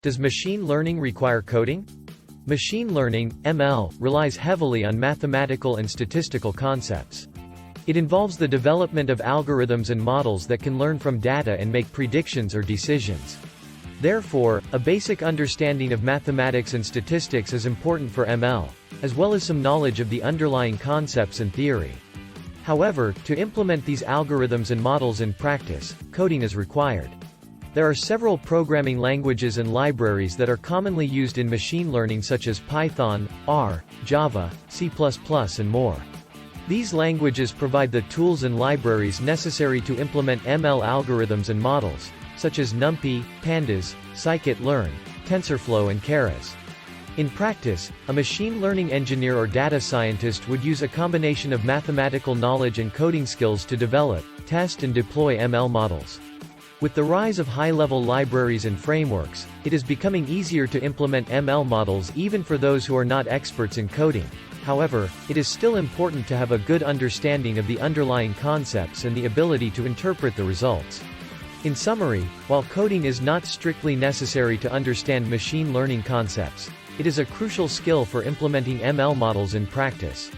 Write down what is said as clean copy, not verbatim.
Does machine learning require coding? Machine learning, ML, relies heavily on mathematical and statistical concepts. It involves the development of algorithms and models that can learn from data and make predictions or decisions. Therefore, a basic understanding of mathematics and statistics is important for ML, as well as some knowledge of the underlying concepts and theory. However, to implement these algorithms and models in practice, coding is required. There are several programming languages and libraries that are commonly used in machine learning such as Python, R, Java, C++, and more. These languages provide the tools and libraries necessary to implement ML algorithms and models, such as NumPy, Pandas, scikit-learn, TensorFlow and Keras. In practice, a machine learning engineer or data scientist would use a combination of mathematical knowledge and coding skills to develop, test and deploy ML models. With the rise of high-level libraries and frameworks, it is becoming easier to implement ML models even for those who are not experts in coding. However, it is still important to have a good understanding of the underlying concepts and the ability to interpret the results. In summary, while coding is not strictly necessary to understand machine learning concepts, it is a crucial skill for implementing ML models in practice.